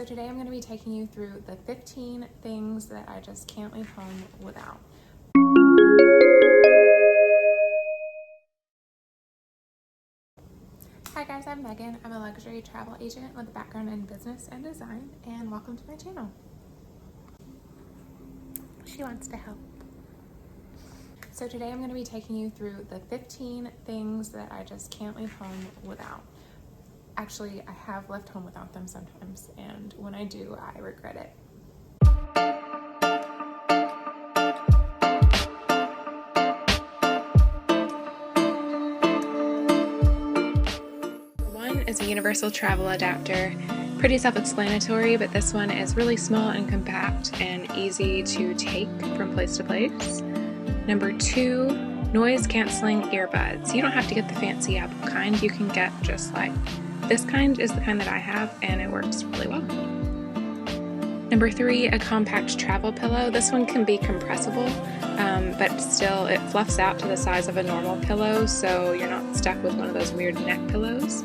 So today I'm going to be taking you through the 15 things that I just can't leave home without. Hi guys, I'm Megan. I'm a luxury travel agent with a background in business and design, and welcome to my channel. She wants to help. So today I'm going to be taking you through the 15 things that I just can't leave home without. Actually, I have left home without them sometimes, and when I do, I regret it. One is a universal travel adapter. Pretty self-explanatory, but this one is really small and compact and easy to take from place to place. Number 2, noise canceling earbuds. You don't have to get the fancy Apple kind. You can get just like this kind is the kind that I have, and it works really well. Number 3, a compact travel pillow. This one can be compressible, but still it fluffs out to the size of a normal pillow, so you're not stuck with one of those weird neck pillows.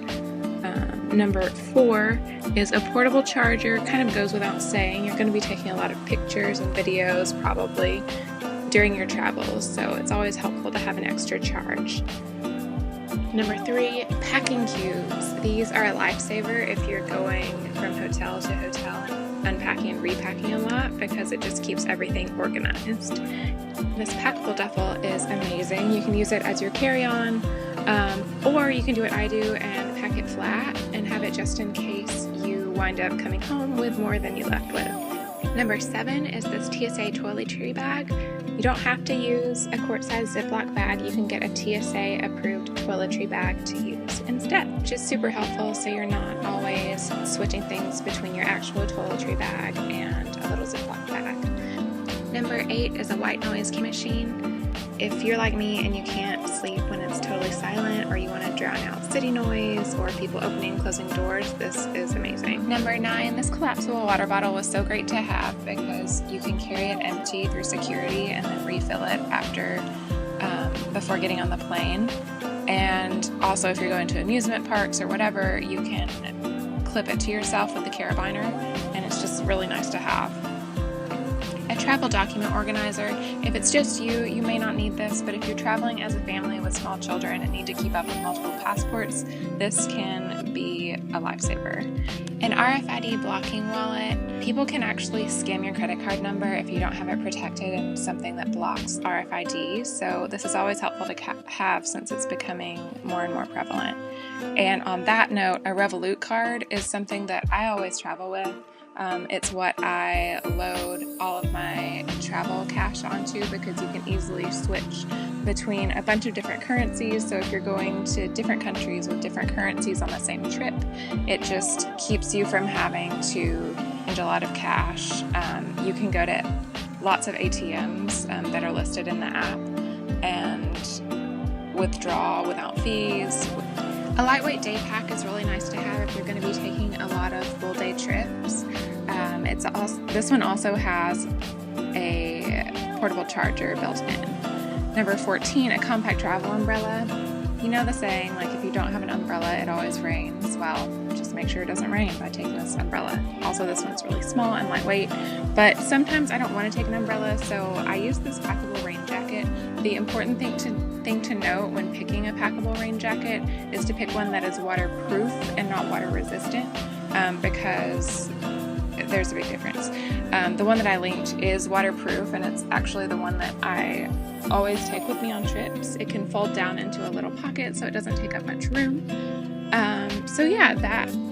Number 4 is a portable charger. Kind of goes without saying. You're going to be taking a lot of pictures and videos probably during your travels, so it's always helpful to have an extra charge. Number 3, packing cubes. These are a lifesaver if you're going from hotel to hotel and unpacking and repacking a lot, because it just keeps everything organized. This packable duffel is amazing. You can use it as your carry-on, or you can do what I do and pack it flat and have it just in case you wind up coming home with more than you left with. Number 7 is this TSA toiletry bag. You don't have to use a quart-sized Ziploc bag. You can get a TSA-approved toiletry bag to use instead, which is super helpful so you're not always switching things between your actual toiletry bag and a little Ziploc bag. Number 8 is a white noise machine. If you're like me and you can't sleep when it's totally silent, or you want to drown out city noise or people opening and closing doors, this is amazing. Number 9, this collapsible water bottle was so great to have because you can carry it empty through security and then refill it after before getting on the plane. And also if you're going to amusement parks or whatever, you can clip it to yourself with the carabiner, and it's just really nice to have. A travel document organizer. If it's just you, you may not need this, but if you're traveling as a family with small children and need to keep up with multiple passports, this can be a lifesaver. An RFID blocking wallet. People can actually scam your credit card number if you don't have it protected in something that blocks RFID, so this is always helpful to have since it's becoming more and more prevalent. And on that note, a Revolut card is something that I always travel with. It's what I load all of my travel cash onto because you can easily switch between a bunch of different currencies. So if you're going to different countries with different currencies on the same trip, it just keeps you from having to change a lot of cash. You can go to lots of ATMs that are listed in the app and withdraw without fees. A lightweight day pack is really nice to have if you're going to be taking a lot of full day trips. This one also has a portable charger built in. Number 14, a compact travel umbrella. You know the saying, like if you don't have an umbrella, it always rains. Well, just make sure it doesn't rain by taking this umbrella. Also, this one's really small and lightweight, but sometimes I don't want to take an umbrella, so I use this packable rain jacket. The important thing to note when picking a packable rain jacket is to pick one that is waterproof and not water resistant, because there's a big difference. The one that I linked is waterproof, and it's actually the one that I always take with me on trips. It can fold down into a little pocket, so it doesn't take up much room. So yeah,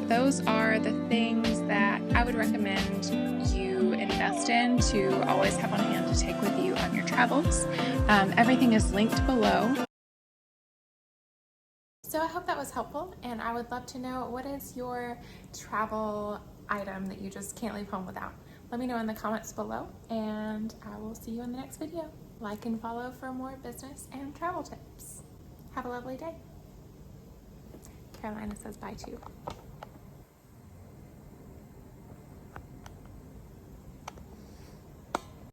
those are the things that I would recommend you invest in to always have on hand to take with you on your travels. Everything is linked below. So I hope that was helpful, and I would love to know, what is your travel item that you just can't leave home without? Let me know in the comments below, and I will see you in the next video. Like and follow for more business and travel tips. Have a lovely day. Carolina says bye too.